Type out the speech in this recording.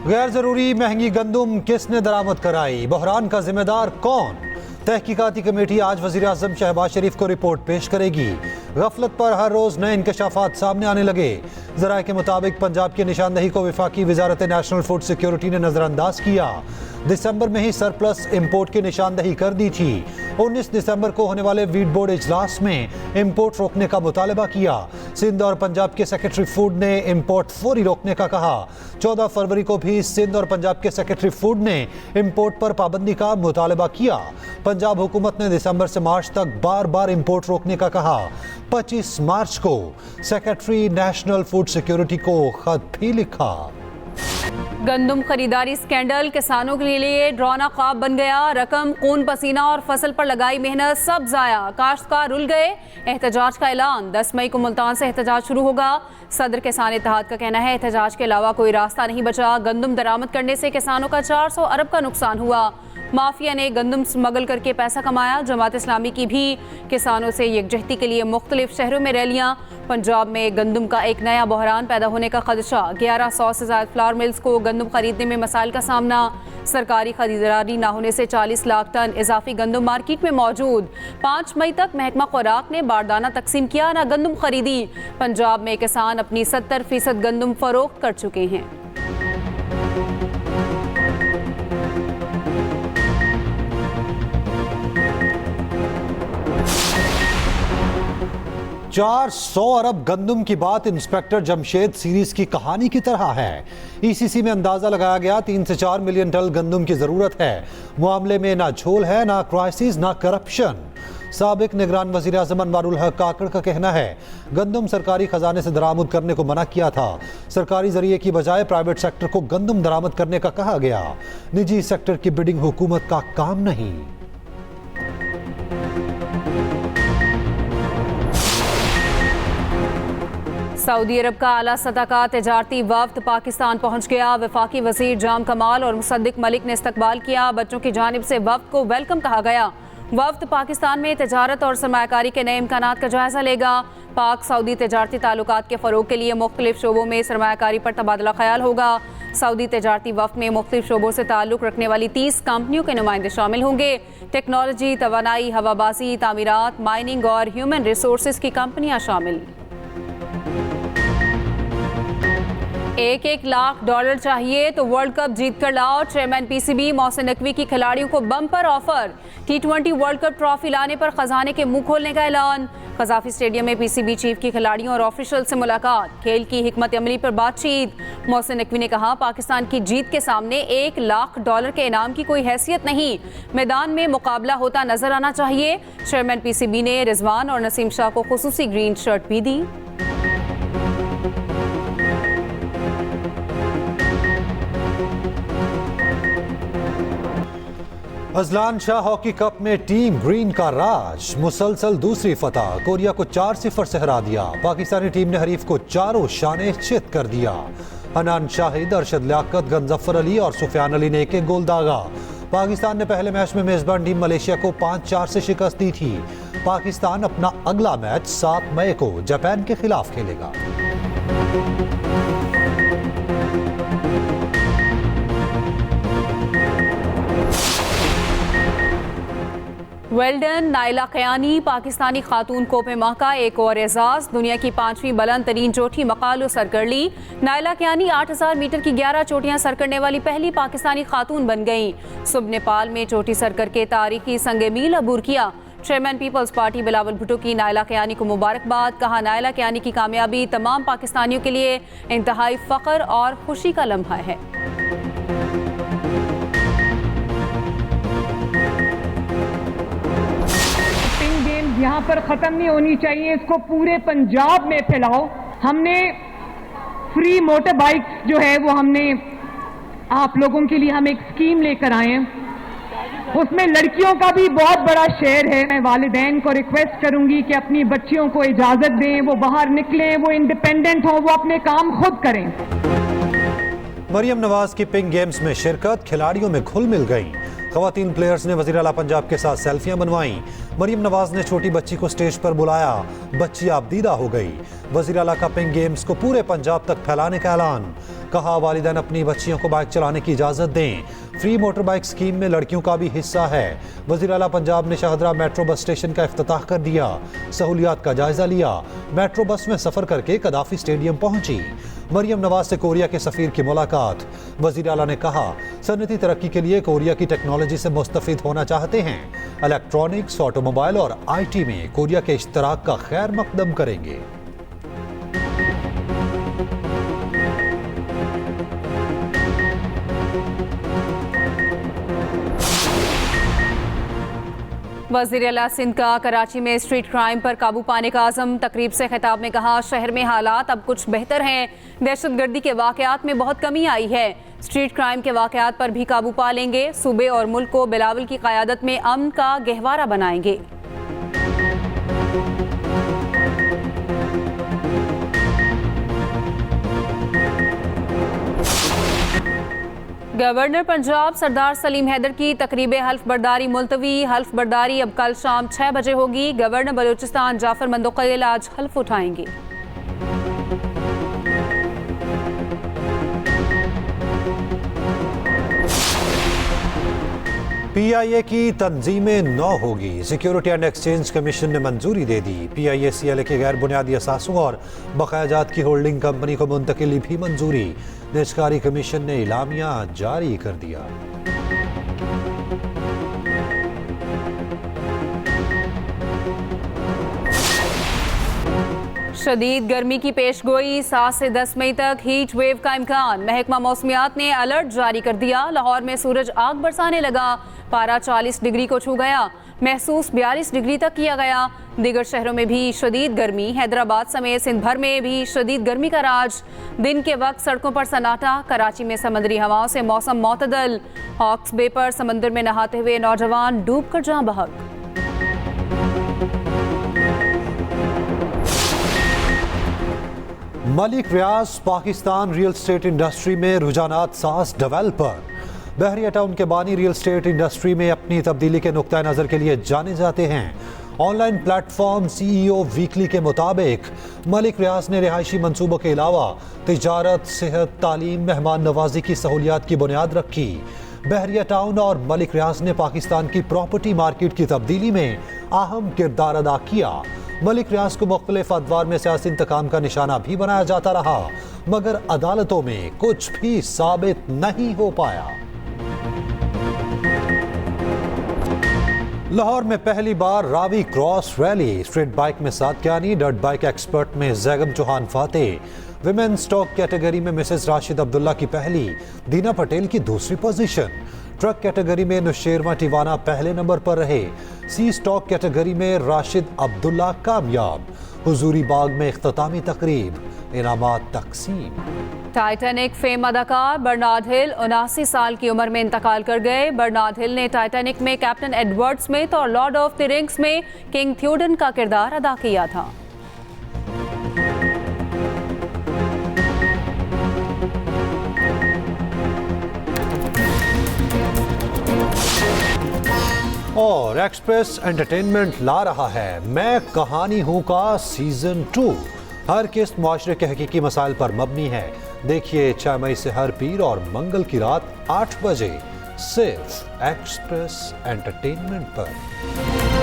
गैर जरूरी महंगी गंदुम किसने दरामद कराई, बहरान का जिम्मेदार कौन? तहकीकाती कमेटी आज वजीर आजम शहबाज शरीफ को रिपोर्ट पेश करेगी। गफलत पर हर रोज नए इंकशाफात सामने आने लगे। जराये के मुताबिक पंजाब की निशानदही को विफाकी वजारत नेशनल फूड सिक्योरिटी ने नजरअंदाज किया। दिसंबर में ही सरप्लस इंपोर्ट की निशानदही कर दी थी। 19 दिसंबर को होने वाले वीट बोर्ड इजलास में इंपोर्ट रोकने का मुतालबा किया। सिंध और पंजाब के सेक्रेटरी फूड ने इंपोर्ट फौरी रोकने का कहा। 14 फरवरी को भी सिंध और पंजाब के सेक्रेटरी फूड ने इंपोर्ट पर पाबंदी का मुतालबा किया। पंजाब हुकूमत ने दिसंबर से मार्च तक बार बार इंपोर्ट रोकने का कहा। 25 मार्च को सेक्रेटरी नेशनल फूड सिक्योरिटी को खत भी लिखा। गंदुम खरीदारी स्कैंडल किसानों के लिए डरावना ख्वाब बन गया। रकम, खून पसीना और फसल पर लगाई मेहनत सब जाया। काश्तकार रुल गए। एहतजाज का ऐलान, 10 मई को मुल्तान से एहतजाज शुरू होगा। सदर किसान इत्तेहाद का कहना है एहतजाज के अलावा कोई रास्ता नहीं बचा। गंदुम दरामद करने से किसानों का 400 अरब का नुकसान हुआ। माफिया ने गंदुम स्मगल करके पैसा कमाया। जमात इस्लामी की भी किसानों से यकजहती के लिए मुख्तलिफ शहरों में रैलियां। पंजाब में गंदुम का एक नया बहरान पैदा होने का खदशा। 1100 से ज्यादा फ्लावर मिल्स को गंदुम खरीदने में मसाइल का सामना। सरकारी खरीदारी न होने से 40 लाख टन इजाफी गंदुम मार्केट में मौजूद। 5 मई तक महकमा खुराक ने बारदाना तकसीम किया, न गंदुम खरीदी। पंजाब में किसान अपनी 70% गंदुम फरोख्त कर चुके हैं। $400 अरब गंदुम की बात इंस्पेक्टर जमशेद सीरीज की कहानी की तरह है। ईसीसी में अंदाजा लगाया गया 3 से 4 मिलियन टन गंदुम की जरूरत है। मामले में ना झोल है, ना क्राइसिस, ना करप्शन। साबिक निगरान वजीर आजम अनवारुल हक काकड़ का कहना है गंदुम सरकारी खजाने से दरामद करने को मना किया था। सरकारी जरिए की बजाय प्राइवेट सेक्टर को गंदुम दरामद करने का कहा गया। निजी सेक्टर की बिडिंग हुकूमत का काम नहीं। सऊदी अरब का आला सतह का तजारती वफ्द पाकिस्तान पहुंच गया। वफाकी वजीर जाम कमाल और मुसद्दिक मलिक ने इस्तकबाल किया। बच्चों की जानिब से वफ्द को वेलकम कहा गया। वफ्द पाकिस्तान में तजारत और सरमायाकारी के नए इम्कानात का जायजा लेगा। पाक सऊदी तजारती ताल्लुकात के फ़रोग के लिए मुख्तलिफ शोबों में सरमायाकारी पर तबादला ख्याल होगा। सऊदी तजारती वफ्द में मुख्तलिफ शोबों से ताल्लुक़ रखने वाली 30 कंपनियों के नुमाइंदे शामिल होंगे। टेक्नोलॉजी, तवानाई, हवाबाजी, तामीरात, माइनिंग और ह्यूमन रिसोर्स की कंपनियाँ शामिल। $1 लाख चाहिए तो वर्ल्ड कप जीत कर लाओ। चेयरमैन पीसीबी मोहसिन नकवी की खिलाड़ियों को bumper offer. T20 world cup trophy लाने पर खजाने के मुंह खोलने का ऐलान। कजाफी स्टेडियम में पीसीबी चीफ की खिलाड़ियों और ऑफिशियल से मुलाकात। खेल की हिकमत अमली पर बातचीत। मोहसिन नकवी ने कहा पाकिस्तान की जीत के सामने $1 लाख के इनाम की कोई हैसियत नहीं। मैदान में मुकाबला होता नजर आना चाहिए। चेयरमैन पीसीबी ने रिजवान और नसीम शाह को खुसूसी ग्रीन शर्ट भी दी। अजलान शाह हॉकी कप में टीम ग्रीन का राज। मुसलसल दूसरी फतह। कोरिया को 4-0 से हरा दिया। पाकिस्तानी टीम ने हरीफ को चारों शाने चित कर दिया। हनान शाहिद, अरशद लियाकत, गंजफर अली और सुफियान अली ने एक गोल दागा। पाकिस्तान ने पहले मैच में मेजबान टीम मलेशिया को 5-4 से शिकस्त दी थी। पाकिस्तान अपना अगला मैच 7 मई को जापान के खिलाफ खेलेगा। वेल्डन नाइला कयानी, पाकिस्तानी खातून कोपे माह का एक और एजाज। दुनिया की 5वीं बुलंद तरीन चोटी मकालो सर कर ली। नाइला कयानी 8000 मीटर की 11 चोटियां सर करने वाली पहली पाकिस्तानी खातून बन गईं। सुबह नेपाल में चोटी सर करके तारीखी संगे मील अबूर किया। Chairman people's party Bilawal Bhutto की नाइला कयानी को मुबारकबाद। कहा नाइला कयानी की कामयाबी तमाम पाकिस्तानियों के लिए इंतहाई फख्र और खुशी का लम्हा है। यहाँ पर ख़त्म नहीं होनी चाहिए, इसको पूरे पंजाब में फैलाओ। हमने फ्री मोटर बाइक जो है वो हमने आप लोगों के लिए हम एक स्कीम लेकर आए हैं। उसमें लड़कियों का भी बहुत बड़ा शेयर है। मैं वालिदैन को रिक्वेस्ट करूंगी कि अपनी बच्चियों को इजाज़त दें, वो बाहर निकलें, वो इंडिपेंडेंट हों, वो अपने काम खुद करें। मरियम नवाज की पिंक गेम्स में शिरकत। खिलाड़ियों में घुल मिल गई। खवातीन प्लेयर्स ने वज़ीर आला पंजाब के साथ सेल्फियां बनवाईं। मरियम नवाज ने छोटी बच्ची को स्टेज पर बुलाया। बच्ची आबदीदा हो गई। वज़ीर आला का पिंक गेम्स को पूरे पंजाब तक फैलाने का ऐलान। कहा वालिदैन अपनी बच्चियों को बाइक चलाने की इजाज़त दें। फ्री मोटर बाइक स्कीम में लड़कियों का भी हिस्सा है। वज़ीर आला पंजाब ने शाहदरा मेट्रो बस स्टेशन का इफ्तिताह कर दिया। सहूलियात का जायजा लिया। मेट्रो बस में सफ़र करके कदाफी स्टेडियम पहुंची। मरियम नवाज से कोरिया के सफ़ीर की मुलाकात। वज़ीर आला ने कहा सनती तरक्की के लिए कोरिया की टेक्नोलॉजी से मुस्तफ़ीद होना चाहते हैं। इलेक्ट्रॉनिक्स, ऑटोमोबाइल और IT में कोरिया के इश्तराक का खैर मकदम करेंगे। वज़ीर आला सिंध का कराची में स्ट्रीट क्राइम पर काबू पाने का आज़म। तकरीब से खिताब में कहा शहर में हालात अब कुछ बेहतर हैं। दहशतगर्दी के वाक़यात में बहुत कमी आई है। स्ट्रीट क्राइम के वाक़यात पर भी काबू पा लेंगे। सूबे और मुल्क को बिलावल की क़यादत में अमन का गहवारा बनाएंगे। गवर्नर पंजाब सरदार सलीम हैदर की तकरीब हल्फ बर्दारी मुलतवी। हल्फ बर्दारी अब कल शाम 6 बजे होगी। गवर्नर बलूचिस्तान जाफर मंदोक़ैल आज हल्फ उठाएंगे। PIA की तंजीमें 9 होगी। सिक्योरिटी एंड एक्सचेंज कमीशन ने मंजूरी दे दी। PIA CLA के गैर बुनियादी असासों और बकायाजात की होल्डिंग कंपनी को मुंतकिली भी मंजूरी। निजकारी कमीशन ने इलामिया जारी कर दिया। शदीद गर्मी की पेशगोई। 7 से 10 मई तक हीट वेव का इम्कान। महकमा मौसमियात ने अलर्ट जारी कर दिया। लाहौर में सूरज आग बरसाने लगा। पारा 40 डिग्री को छू गया। महसूस 42 डिग्री तक किया गया। दीगर शहरों में भी शदीद गर्मी। हैदराबाद समेत सिंध भर में भी शदीद गर्मी का राज। दिन के वक्त सड़कों पर सन्नाटा। कराची में समंदरी हवाओं से मौसम मोतदल। हॉक्स बे पर समंदर में नहाते हुए नौजवान डूब कर जाँ बहक। मलिक रियाज पाकिस्तान रियल स्टेट इंडस्ट्री में रुझानात साज डेवलपर। बहरिया टाउन के बानी रियल स्टेट इंडस्ट्री में अपनी तब्दीली के नुक्ता नज़र के लिए जाने जाते हैं। ऑनलाइन प्लेटफॉर्म CEO वीकली के मुताबिक मलिक रियाज ने रिहायशी मंसूबों के अलावा तिजारत, सेहत, तालीम, मेहमान नवाजी की सहूलियात की बुनियाद रखी। बहरिया टाउन और मलिक रियाज ने पाकिस्तान की प्रॉपर्टी मार्केट की तब्दीली में अहम किरदार अदा किया। मलिक रियाज को मुख्तलिफ अदवार में सियासी इंतकाम का निशाना भी बनाया जाता रहा, मगर अदालतों में कुछ भी साबित नहीं हो पाया। लाहौर में पहली बार Ravi cross rally. Street bike में सादकियानी, डर्ट बाइक एक्सपर्ट में जैगम चौहान फातेह। विमेन स्टॉक कैटेगरी में मिसेस राशिद अब्दुल्ला की पहली, दीना पटेल की दूसरी पोजीशन। ट्रक कैटेगरी में नुशेरमा टिवाना पहले नंबर पर रहे। सी स्टॉक कैटेगरी में राशिद अब्दुल्ला कामयाब। हुजूरी बाग में इख्तितामी तकरीब, इनामात तकसीम। टाइटैनिक फेम अदाकार बर्नार्ड हिल 79 साल की उम्र में इंतकाल कर गए। बर्नार्ड हिल ने टाइटैनिक में कैप्टन एडवर्ड स्मिथ और लॉर्ड ऑफ द रिंग्स में किंग थ्योडन का किरदार अदा किया था। और एक्सप्रेस एंटरटेनमेंट ला रहा है मैं कहानी हूं का सीजन 2। हर किस्त मुआशरे के हकीकी मसाइल पर मबनी है। देखिए 6 मई से हर पीर और मंगल की रात 8 बजे सिर्फ एक्सप्रेस एंटरटेनमेंट पर।